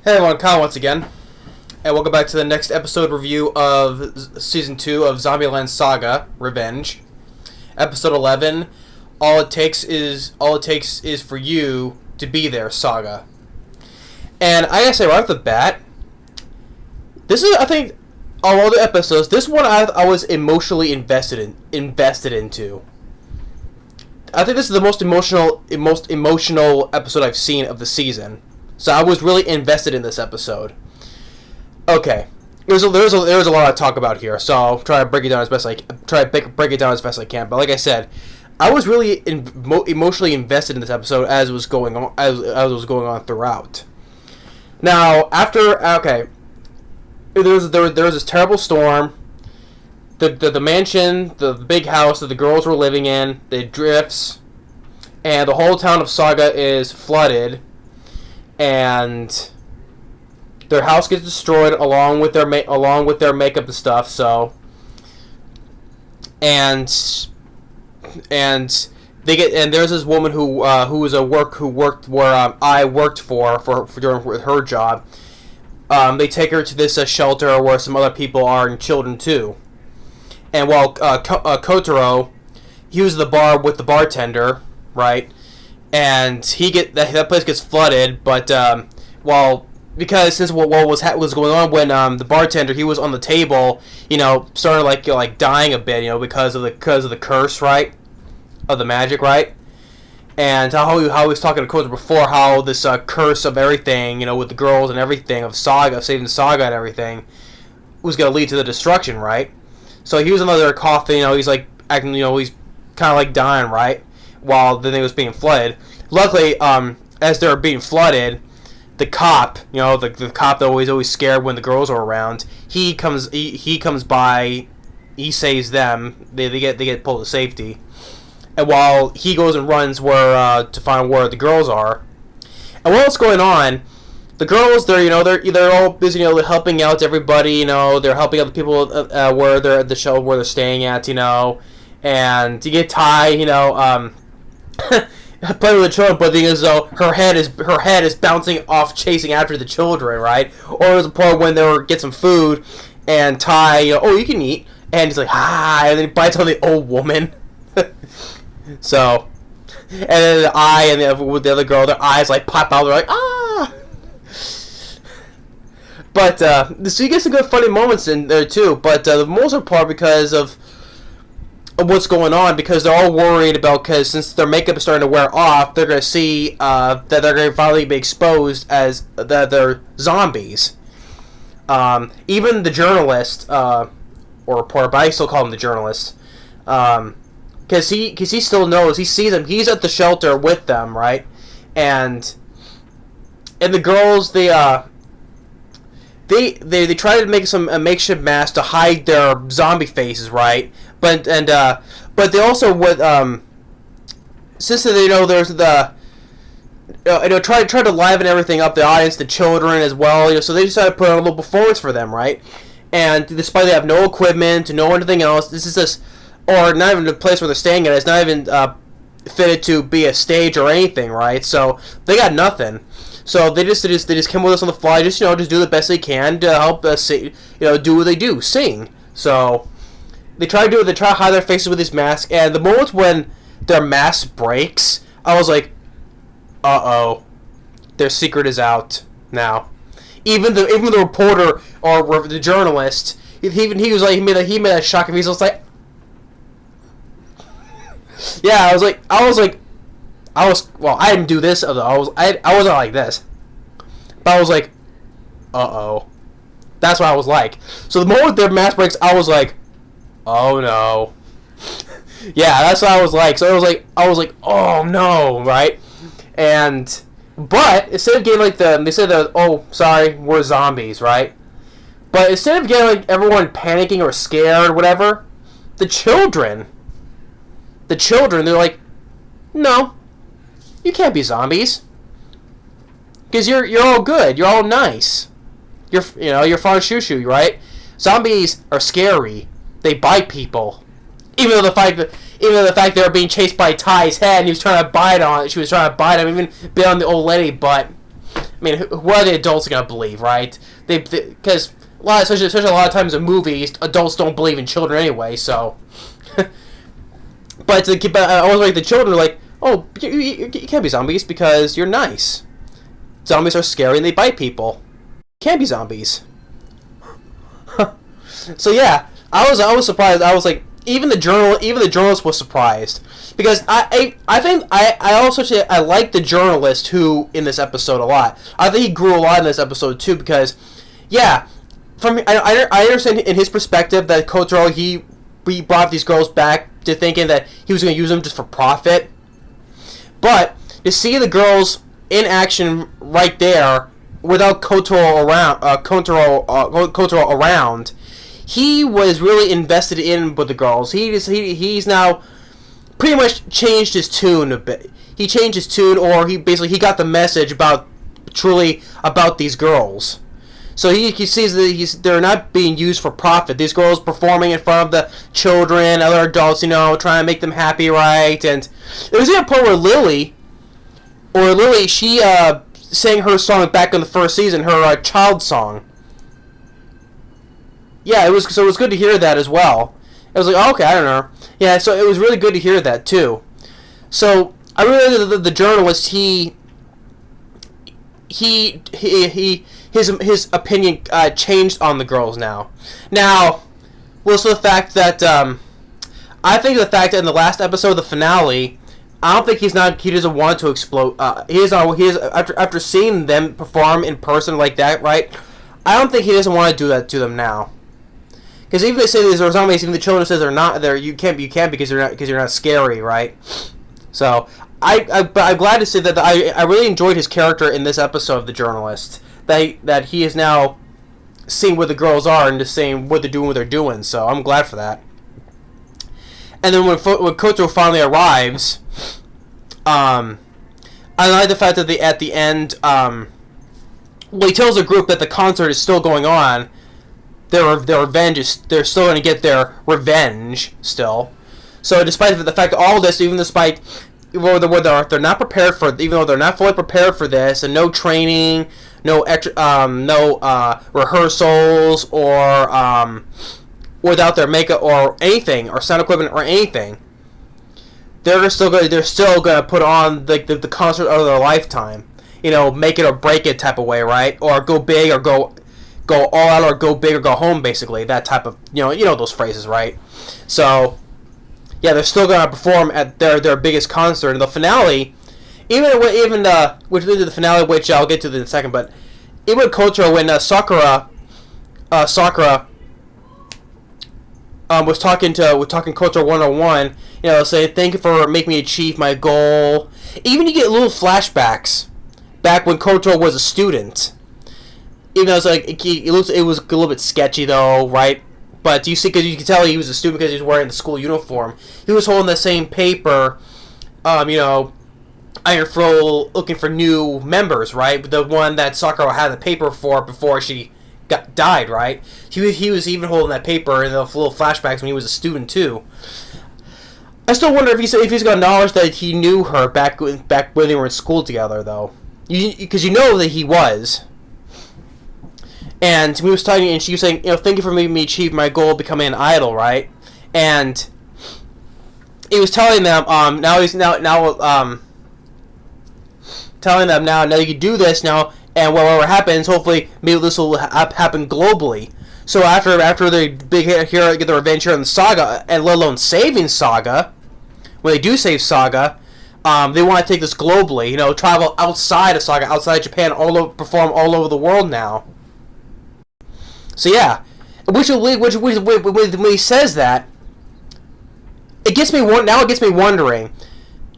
Hey everyone, Kyle once again, and welcome back to the next episode review of Season 2 of Zombieland Saga, Revenge. Episode 11, all it takes is for you to be there, Saga. And I gotta say right off the bat, this is, I think, of all the episodes, this one I was emotionally invested into. I think this is the most emotional episode I've seen of the season. So I was really invested in this episode. Okay, there's a lot to talk about here, so I'll try to break it down as best I can. But like I said, I was really emotionally invested in this episode as it was going on throughout. Now there was this terrible storm. The mansion, the big house that the girls were living in, it drifts, and the whole town of Saga is flooded. And their house gets destroyed along with their makeup and stuff. So, and there's this woman who worked where I worked for during her job. They take her to this shelter where some other people are and children too. And while Kotaro, he was at the bar with the bartender, right? And that place gets flooded, but since what was going on when the bartender, he was on the table, started like dying a bit, because of the curse, right, of the magic, right, and how he was talking to Kotaro before, how this curse of everything, with the girls and everything of saving Saga and everything, was gonna lead to the destruction, right? So he was under there coughing, he's like acting, he's kind of like dying, right? While the thing was being flooded. Luckily, as they were being flooded, the cop, the cop that always scared when the girls are around, he comes by, he saves them. They get pulled to safety, and while he goes and runs to find where the girls are, and while it's going on, the girls they're all busy helping out everybody. They're helping out the people where they're at the shelter where they're staying at. And you get Ty, playing with the children, but the thing is, though, her head is bouncing off, chasing after the children, right? Or there's a point when they get some food, and Ty, you can eat, and he's like, and then he bites on the old woman. So, and then the eye and with the other girl, their eyes like pop out, they're like, ah. But so you get some good funny moments in there too. But the most part because of what's going on, because they're all worried about, because since their makeup is starting to wear off, they're going to see that they're going to finally be exposed as that they're zombies. Even the journalist, or reporter, but I still call him the journalist, because he still knows, he sees them, he's at the shelter with them, right? And the girls, they try to make a makeshift mask to hide their zombie faces, right? But they also would since they there's the try to liven everything up, the audience, the children as well. So they decided to put on a little performance for them, right? And despite they have no equipment, no anything else, this is just, or not even the place where they're staying at. It's not even fitted to be a stage or anything, right? So they got nothing. So they just came with us on the fly, just do the best they can to help us, do what they do, sing. So they try to hide their faces with these masks, and the moment when their mask breaks, I was like, uh-oh, their secret is out now. Even the reporter or the journalist, he made a shocking face. I was like, yeah, I didn't do this. I wasn't like this, but I was like, uh-oh. That's what I was like. So the moment their mask breaks, I was like, oh no. Yeah, that's what I was like. So I was like, oh no, right? But instead of getting they said that, oh, sorry, we're zombies, right? But instead of getting everyone panicking or scared or whatever, the children, they're like, no, you can't be zombies, because you're all good, you're all nice, you're fun shoo-shoo, right? Zombies are scary. They bite people. Even though the fact they were being chased by Ty's head, and he was trying to bite on it. She was trying to bite him, even bit on the old lady. But I mean, what are the adults gonna believe, right? Because especially a lot of times in movies, adults don't believe in children anyway. So, but I was like the children are like, oh, you can't be zombies because you're nice. Zombies are scary and they bite people. Can't be zombies. So yeah, I was surprised. I was like, even the journalist was surprised because I think I also say I like the journalist who in this episode a lot. I think he grew a lot in this episode too because yeah, I understand in his perspective that Kotaro he brought these girls back to thinking that he was going to use them just for profit, but to see the girls in action right there without Kotaro around. He was really invested in with the girls. He's now pretty much changed his tune a bit. He changed his tune, or he got the message about these girls. So he sees that they're not being used for profit. These girls performing in front of the children, other adults, trying to make them happy, right? And there was even a point where Lily, she sang her song back in the first season, her child song. Yeah, it was good to hear that as well. It was like, oh, okay, I don't know. Yeah, so it was really good to hear that too. So I really like the journalist. His opinion changed on the girls now. Now, also the fact that I think the fact that in the last episode of the finale, I don't think he doesn't want to explode. After seeing them perform in person like that, right? I don't think he doesn't want to do that to them now. Because even they say these are zombies, even the children says they're not there. You can't because you're not scary, right? So I'm glad to say that I really enjoyed his character in this episode of the journalist. That he is now seeing what the girls are and just saying what they're doing. So I'm glad for that. And then when Kotaro finally arrives, I like the fact that at the end, he tells the group that the concert is still going on. Their revenge they're still going to get their revenge still. So despite the fact that all this, even despite they're not prepared for, even though they're not fully prepared for this, and no training, no rehearsals or without their makeup or anything or sound equipment or anything, they're still going to put on the concert of their lifetime. Make it or break it type of way, right? Or go big or go all out, or go big or go home, basically. That type of, those phrases, right? So, yeah, they're still going to perform at their biggest concert. And the finale, which leads to the finale, which I'll get to in a second, but even Kotaro, when Sakura was talking Kotaro 101, saying, thank you for making me achieve my goal. Even you get little flashbacks back when Kotaro was a student. Even though it was a little bit sketchy though, right? But you see, because you can tell he was a student because he was wearing the school uniform. He was holding the same paper, Iron Fro looking for new members, right? The one that Sakura had the paper for before she died, right? He was even holding that paper in the little flashbacks when he was a student too. I still wonder if he's got knowledge that he knew her back when they were in school together, though. Because that he was. And we was talking, and she was saying, thank you for making me achieve my goal of becoming an idol, right? And he was telling them, telling them now you can do this now, and whatever happens, hopefully, maybe this will happen globally. So after the big hit here, get the revenge here on the Saga, and let alone saving Saga, when they do save Saga, they want to take this globally. Travel outside of Saga, outside Japan, perform all over the world now. So yeah, when he says that, it gets me wondering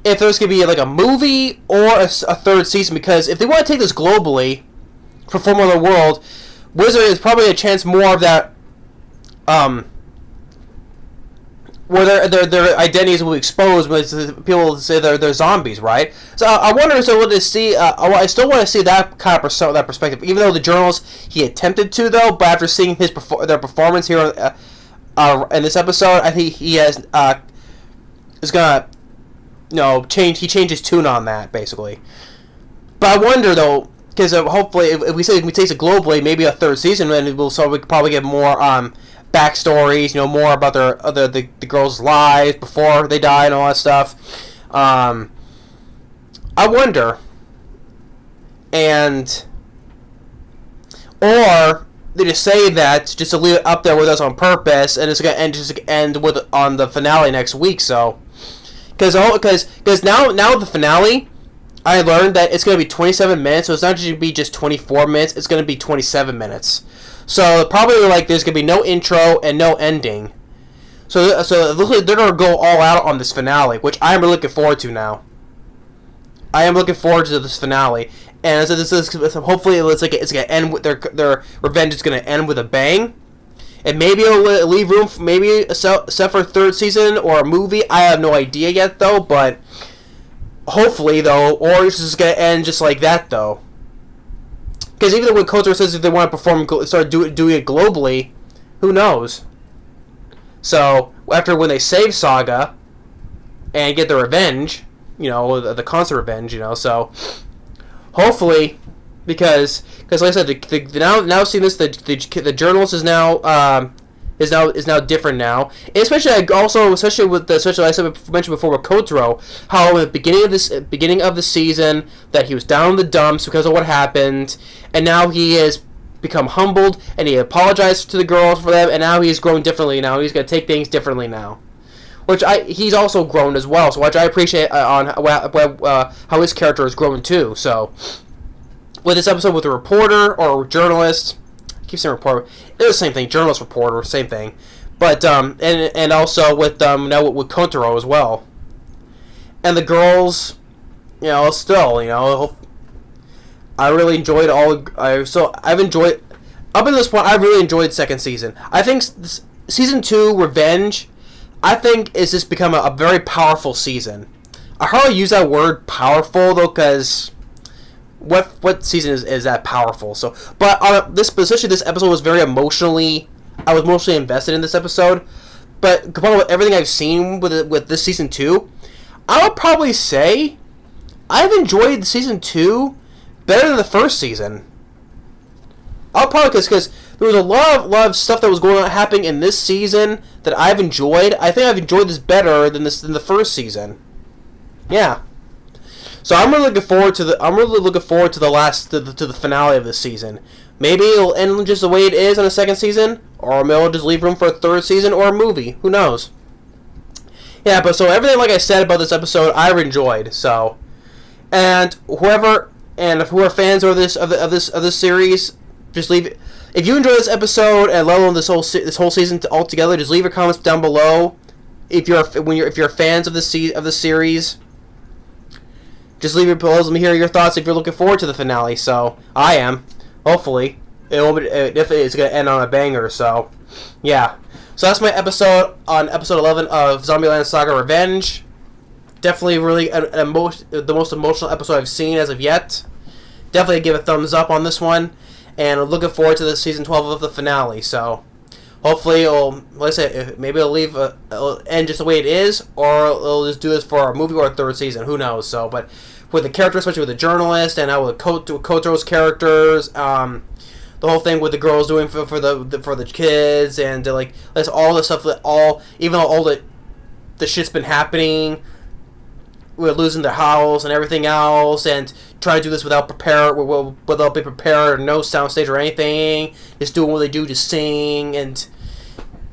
if there's gonna be like a movie or a third season, because if they want to take this globally, perform all over the world, Wizard is probably a chance more of that, where their identities will be exposed when people say they're zombies, right? So I wonder if I still want to see that kind of that perspective, even though the journalist he attempted to, though, but after seeing their performance here in this episode, I think he is gonna change his tune on that, basically. But I wonder though, because hopefully, if we taste it globally, maybe a third season, and we could probably get more backstories, more about the girls' lives before they die and all that stuff. I wonder, or they just say that just to leave it up there with us on purpose, and it's gonna end with on the finale next week. So, because now the finale, I learned that it's gonna be 27 minutes, so it's not going to be just 24 minutes. It's gonna be 27 minutes. So probably there's gonna be no intro and no ending. So it looks like they're gonna go all out on this finale, which I'm really looking forward to now. I am looking forward to this finale, and so hopefully it's gonna end with their revenge is gonna end with a bang, and maybe it'll leave room for except for a third season or a movie. I have no idea yet though, but hopefully though, or it's just gonna end just like that though. Because even when Kotaro says if they want to start doing it globally, who knows? So after when they save Saga and get the revenge, the constant revenge, so hopefully, because like I said, now seeing this, the journalist is now different now, and especially with especially like I mentioned before with Kotaro, how at the beginning of the season that he was down in the dumps because of what happened, and now he has become humbled and he apologized to the girls for them, and now he's grown differently. Now he's gonna take things differently now, he's also grown as well. So which I appreciate on how his character has grown too. So with this episode with the reporter or journalist. Keep saying reporter. It's the same thing. Journalist, reporter, same thing. But and also with now with Kotaro as well. And the girls, still, I really enjoyed I've enjoyed up until this point. I really enjoyed second season. I think season 2 Revenge, I think is just become a very powerful season. I hardly use that word powerful though, because what season is that powerful? So, but especially this episode was very emotionally. I was emotionally invested in this episode. But combined with everything I've seen with this season 2, I would probably say I've enjoyed season 2 better than the first season. I'll probably because there was a lot of stuff that was happening in this season that I've enjoyed. I think I've enjoyed this better than the first season. Yeah. So I'm really looking forward to the finale of this season. Maybe it'll end just the way it is in the second season, or maybe it'll just leave room for a third season or a movie. Who knows? Yeah, but so everything like I said about this episode, I've enjoyed. So, and who are fans of this series, just leave it. If you enjoy this episode and let alone this whole season altogether, just leave your comments down below. If you're fans of the series. Just leave your below. Let me hear your thoughts if you're looking forward to the finale. So, I am. Hopefully. It's going to end on a banger. So, yeah. So, that's my episode on episode 11 of Zombieland Saga Revenge. Definitely really the most emotional episode I've seen as of yet. Definitely give a thumbs up on this one. And I'm looking forward to the season 12 of the finale. So, hopefully, maybe it'll end just the way it is, or it'll just do this for a movie or a third season. Who knows? So, but with the character, especially with the journalist, and now with Kotaro's characters, the whole thing with the girls doing for the kids, and that's all the stuff even though all the shit's been happening, we're losing their house and everything else, and try to do this without being prepared, or no soundstage or anything, just doing what they do, just sing, and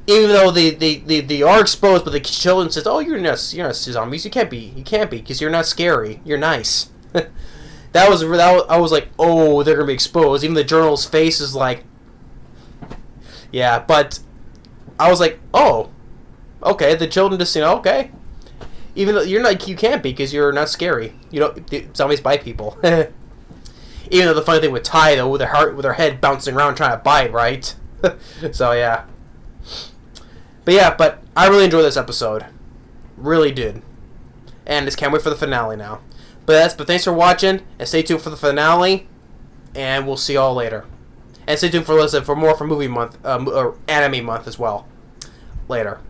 even though they are exposed, but the children says, "Oh, you're not zombies. You can't be, because you're not scary. You're nice." I was like, "Oh, they're gonna be exposed." Even the journalist's face is like, yeah, but I was like, "Oh, okay." The children just okay. Even though you can't be because you're not scary. Zombies bite people. Even though the funny thing with Ty though, with her head bouncing around trying to bite, right? So yeah. But I really enjoyed this episode. Really did. And just can't wait for the finale now. But thanks for watching, and stay tuned for the finale, and we'll see y'all later. And stay tuned for more for movie month, or anime month as well. Later.